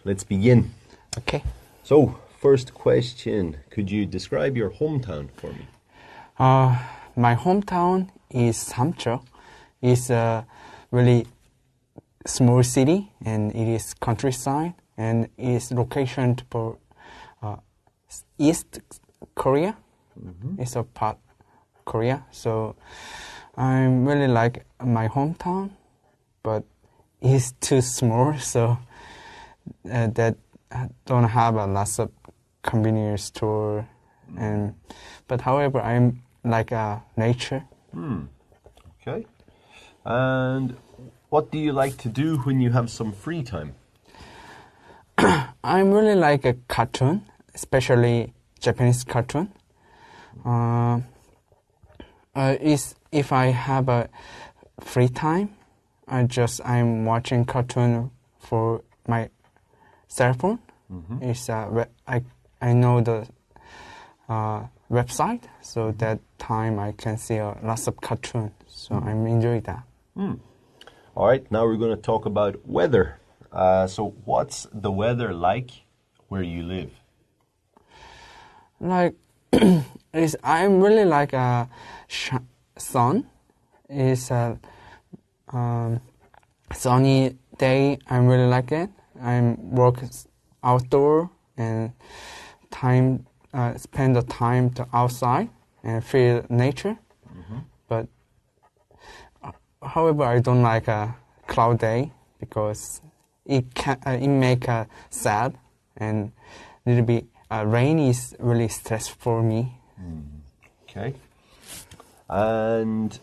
let's begin. Okay. So, first question, could you describe your hometown for me? My hometown is Samcheok. It's a really small city, and it is countryside, and it is located for East Korea. It's a part Korea, so I really like my hometown, but it's too small, so that don't have a lots of convenience store, but however I'm like nature. Okay. And what do you like to do when you have some free time? I really like a cartoon, especially Japanese cartoon. If I have a free time, I'm watching cartoon for my cell phone. It's I know the website, so that time I can see lots of cartoon. So I'm enjoying that. All right, now we're going to talk about weather. So what's the weather like where you live? Like, I'm really like a sun. It's a sunny day. I really like it. I work outdoor and spend the time to outside and feel nature. But however, I don't like a cloud day because it make sad, and little bit rain is really stressful for me. Okay. And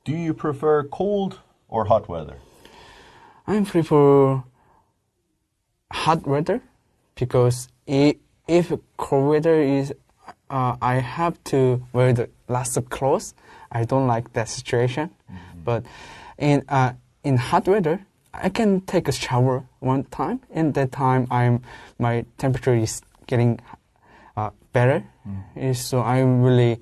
do you prefer cold or hot weather? I prefer hot weather because if cold weather is, I have to wear lots of clothes. I don't like that situation. But in hot weather, I can take a shower one time, and that time my temperature is getting better. So I really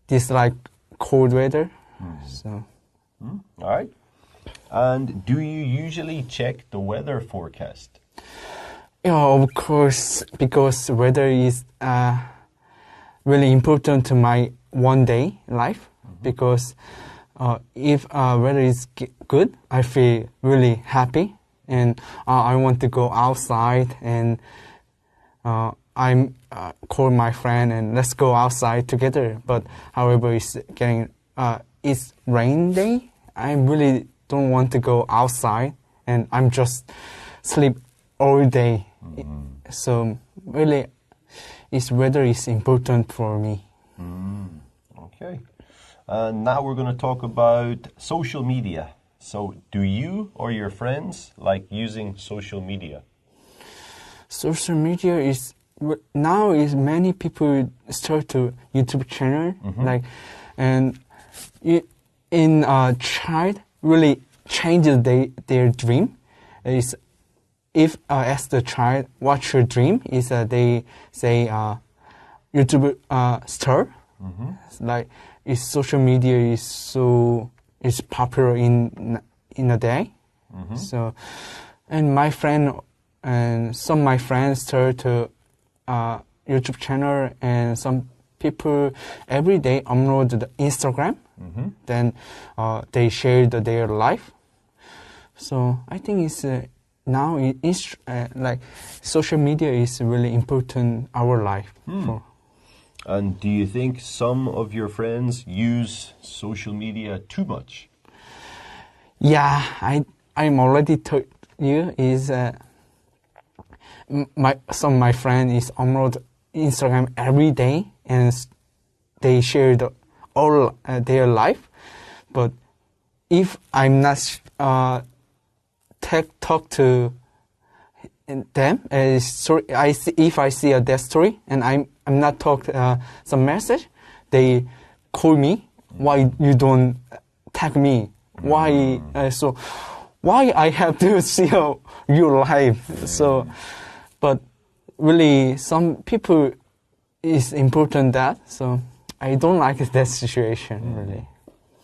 dislike cold weather. So. All right. And do you usually check the weather forecast? Yeah, of course, because weather is really important to my one-day life. Because if weather is good, I feel really happy, and I want to go outside, and I call my friend and let's go outside together. But however, it's rain day. I really don't want to go outside, and I'm just sleep all day. So really, weather is important for me. Okay. Now we're going to talk about social media. So do you or your friends like using social media? Social media is many people start to YouTube channel, and in child really changes their dream. If ask the child what's your dream, they say YouTube star. Social media is popular in a day. So, and my friend and some of my friends start to YouTube channel, and some people every day upload the Instagram. Then they share their life. So I think it's now social media is really important our life. And do you think some of your friends use social media too much? Yeah, I'm already told you some of my friends is upload Instagram every day, and they share all their life. But if I'm not talk to them, if I see their story and I'm not talk some message, they call me. Why you don't tag me? Why why I have to see your life? So, but really, some people is important that. So I don't like that situation really.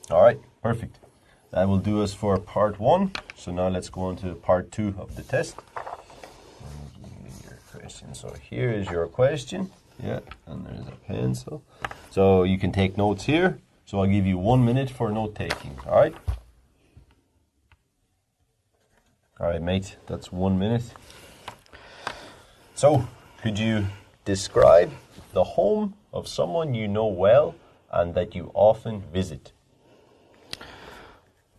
All right, perfect. that will do us for part 1. So now let's go on to part 2 of the test. Your question. So here is your question. Yeah, and there's a pencil. So you can take notes here. So I'll give you 1 minute for note taking. All right? All right, mate. That's 1 minute. So, could you describe the home of someone you know well and that you often visit?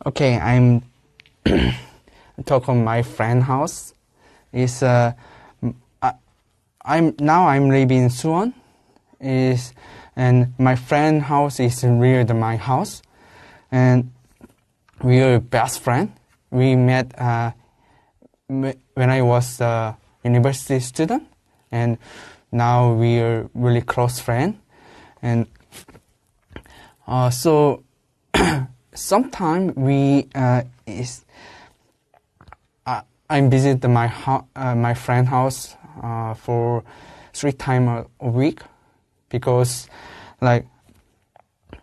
Okay, I'm talking my friend house. Is I'm living in Suwon. And my friend house is near my house, and we are best friend. We met when I was a university student, and now we are really close friend. And so sometimes I visit my friend house for 3 times a week, because like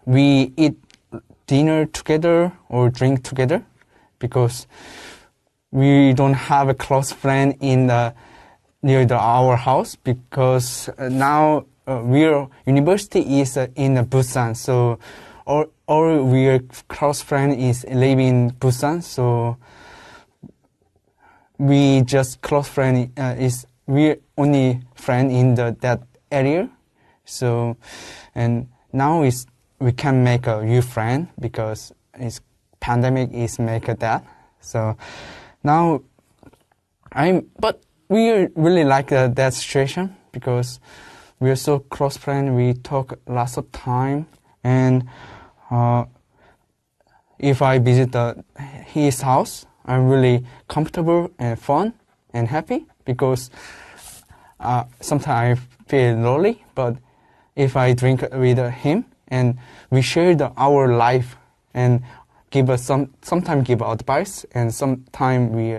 we eat dinner together or drink together, because we don't have a close friend near our house, because now university is in Busan, so our we close friend is living in Busan, so we just close friend we only friend in that area. So, and now we can make a new friend, because pandemic is make that. So now but we really like that situation, because we are so close friend. We talk lots of time, and if I visit his house, I'm really comfortable and fun and happy, because sometimes I feel lonely, but if I drink with him and we share our life and give us sometimes give advice, and sometimes we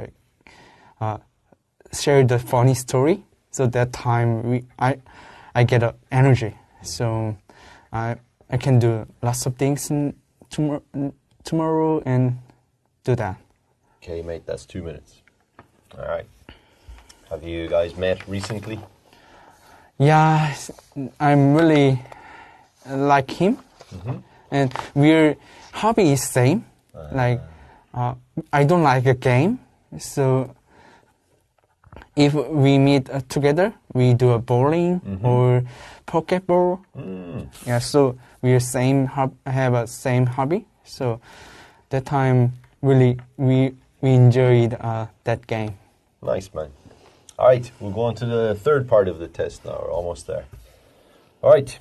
share the funny story, so that time I get energy, so I can do lots of things tomorrow and do that. Okay, mate, that's 2 minutes. All right. Have you guys met recently? Yeah, I'm really like him, and our hobby is same. Like I don't like a game, so if we meet together, we do a bowling or pokeball. Yeah, so we have a same hobby. So that time really we enjoyed that game. Nice, man. All right, we'll go on to the third part of the test now. We're almost there. All right.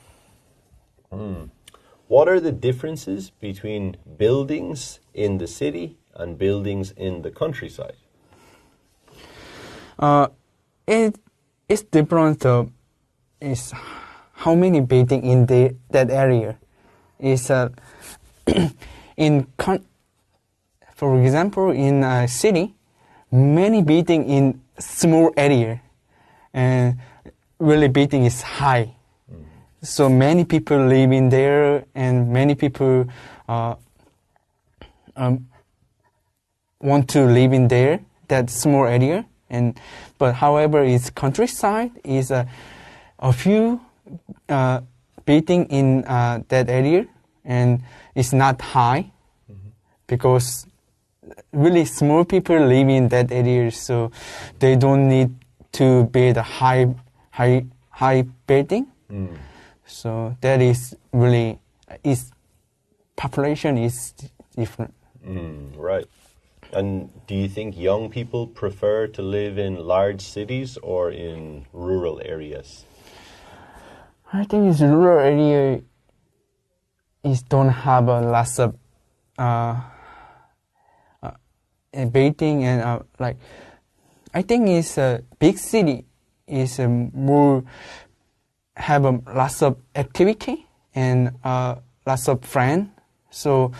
What are the differences between buildings in the city and buildings in the countryside? It's different. Is how many buildings in that area? Is for example, in a city, many buildings in small area, and really building is high. So many people live in there, and many people want to live in there, that small area. But however, its countryside is a few building in that area, and it's not high, because really small people live in that area, so they don't need to build a high building. So that is really population is different. Right. And do you think young people prefer to live in large cities or in rural areas? I think it's rural area don't have a lots of building, and like I think it's a big city is more have lots of activity and lots of friends. So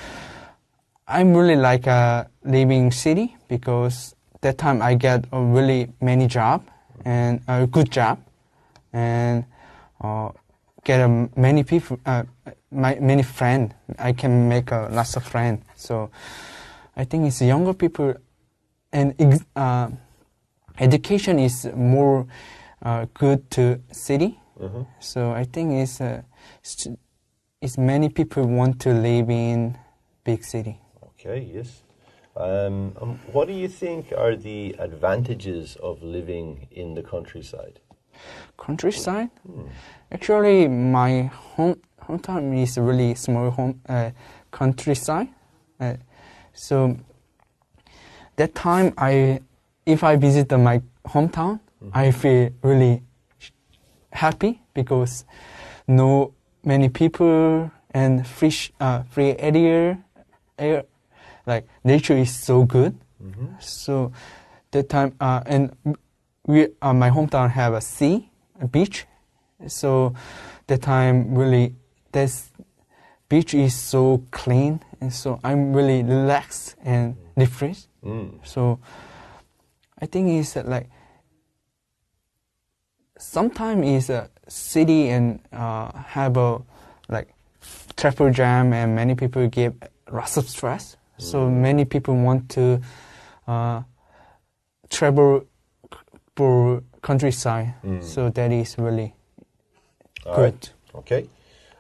I'm really like living city, because that time I get a really many job and a good job, and get many people, many friends. I can make lots of friends. So I think it's younger people, and education is more good to city. So I think it's many people want to live in big city. Okay, yes. What do you think are the advantages of living in the countryside? Countryside? Actually, my hometown is a really small countryside. So that time, if I visit my hometown, I feel really happy because no many people and free air, like nature is so good. So that time, and my hometown have a beach. So that time really, this beach is so clean, and so I'm really relaxed and refreshed. So I think it's like sometimes is a city and have a like traffic jam, and many people get lots of stress. So many people want to travel for countryside. So that is really good. Right. Okay.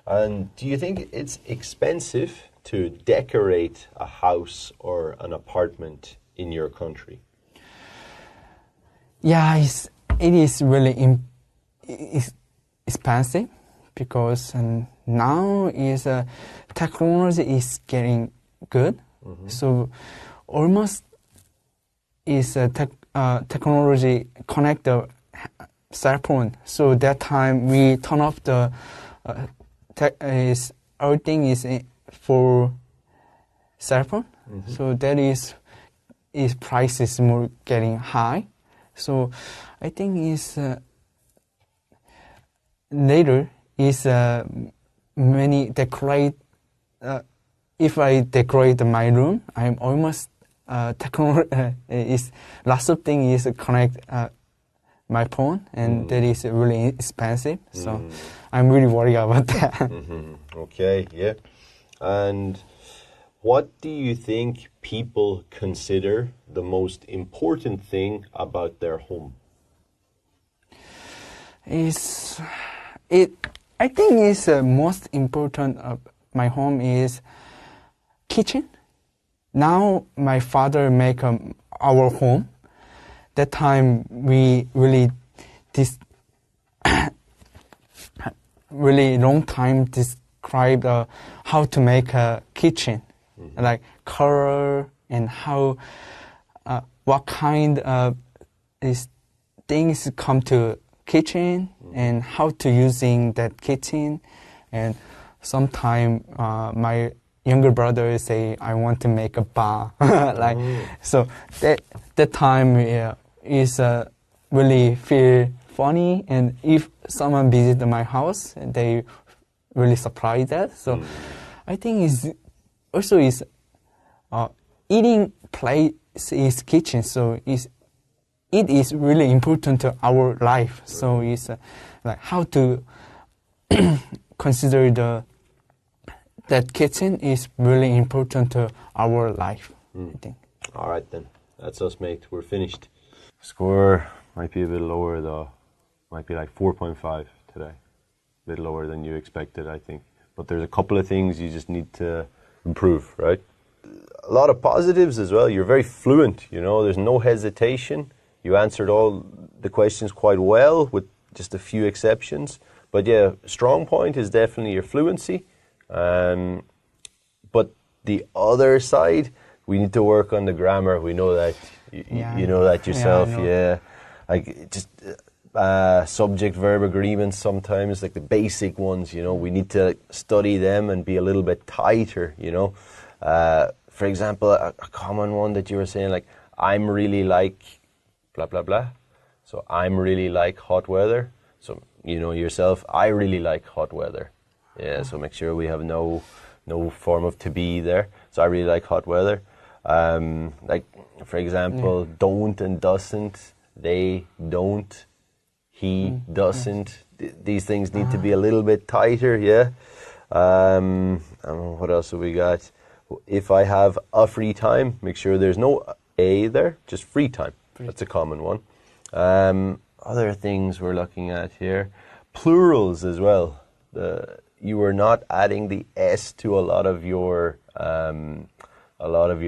And do you think it's expensive to decorate a house or an apartment in your country? Yeah, it is really expensive because now technology is getting good. So almost is technology connect the cell phone. So that time we turn off the everything is for cell phone. So that is price is more getting high. So I think is later is many decorate. If I decorate my room, I'm almost is lots of things is connect my phone, and that is really expensive. So I'm really worried about that. Okay, yeah. And what do you think people consider the most important thing about their home? I think is most important of my home is kitchen. Now my father make our home. That time we really really long time describe how to make a kitchen, like color and how what kind of things come to kitchen and how to using that kitchen. And sometime my younger brother say I want to make a bar like so that time is really feel funny, and if someone visit my house they really surprised that. So I think is also is eating place is kitchen, so it is really important to our life. So it's like how to consider that kitchen is really important to our life, I think. All right then, that's us, mate. We're finished. Score might be a bit lower though. Might be like 4.5 today. A bit lower than you expected, I think. But there's a couple of things you just need to improve, right? A lot of positives as well. You're very fluent, there's no hesitation. You answered all the questions quite well with just a few exceptions. But yeah, strong point is definitely your fluency. But the other side, we need to work on the grammar. We know that. You know that yourself, yeah. Like just subject-verb agreements sometimes, like the basic ones, we need to study them and be a little bit tighter, For example, a common one that you were saying, like, I'm really like blah, blah, blah. So I'm really like hot weather. So, yourself, I really like hot weather. Yeah, so make sure we have no form of to be there. So I really like hot weather. Like, for example, don't and doesn't, they don't, he doesn't. These things need to be a little bit tighter, yeah? And what else have we got? if I have a free time, make sure there's no a there, just free time. That's a common one. Other things we're looking at here, plurals as well. You are not adding the s to a lot of your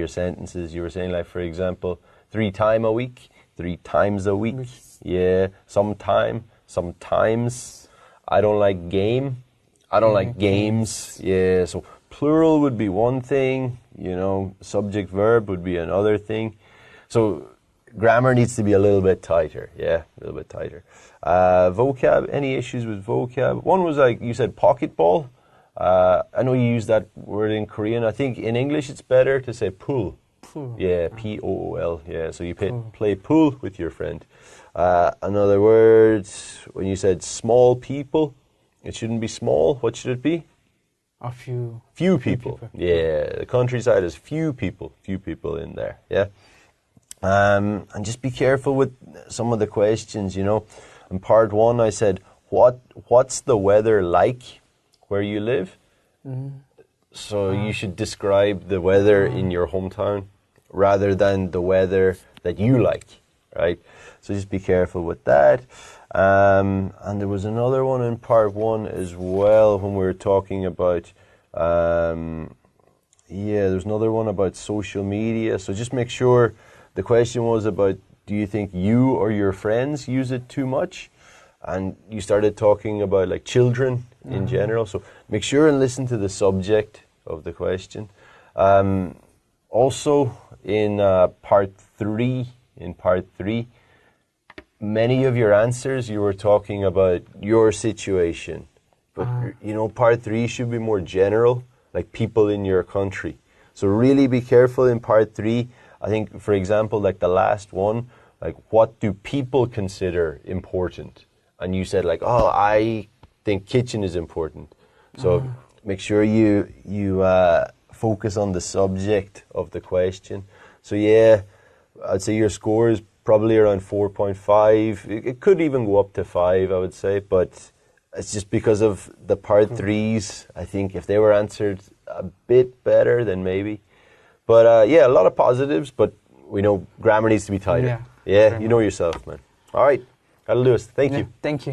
sentences. You were saying, like, for example, 3 times a week, 3 times a week. Yeah, sometime, sometimes. I don't like game. I don't like games. Yeah, so plural would be one thing, you know, subject verb would be another thing. So grammar needs to be a little bit tighter. Yeah, a little bit tighter. Vocab, any issues with vocab? One was, like, you said pocket ball. I know you use that word in Korean. I think in English it's better to say pool. Pool. Yeah, P-O-O-L. Yeah, so you play pool with your friend. Another word, when you said small people, it shouldn't be small. What should it be? A few. Few people. Yeah, the countryside has few people in there. Yeah. And just be careful with some of the questions, you know. In part 1, I said, what's the weather like where you live? So you should describe the weather in your hometown rather than the weather that you like, right? So just be careful with that. And there was another one in part 1 as well when we were talking about, there's another one about social media. So just make sure. The question was about, do you think you or your friends use it too much? And you started talking about, like, children in general. So make sure and listen to the subject of the question. Also, in part 3, many of your answers, you were talking about your situation. But, you know, part 3 should be more general, like people in your country. So really be careful in part 3. I think, for example, like the last one, like, what do people consider important? And you said, like, oh, I think kitchen is important. So make sure you focus on the subject of the question. So yeah, I'd say your score is probably around 4.5. It could even go up to 5, I would say, but it's just because of the part 3s. I think if they were answered a bit better, then maybe. But yeah, a lot of positives, but we know grammar needs to be tighter. Yeah, you know yourself, man. All right, that'll do us. Thank you. Thank you.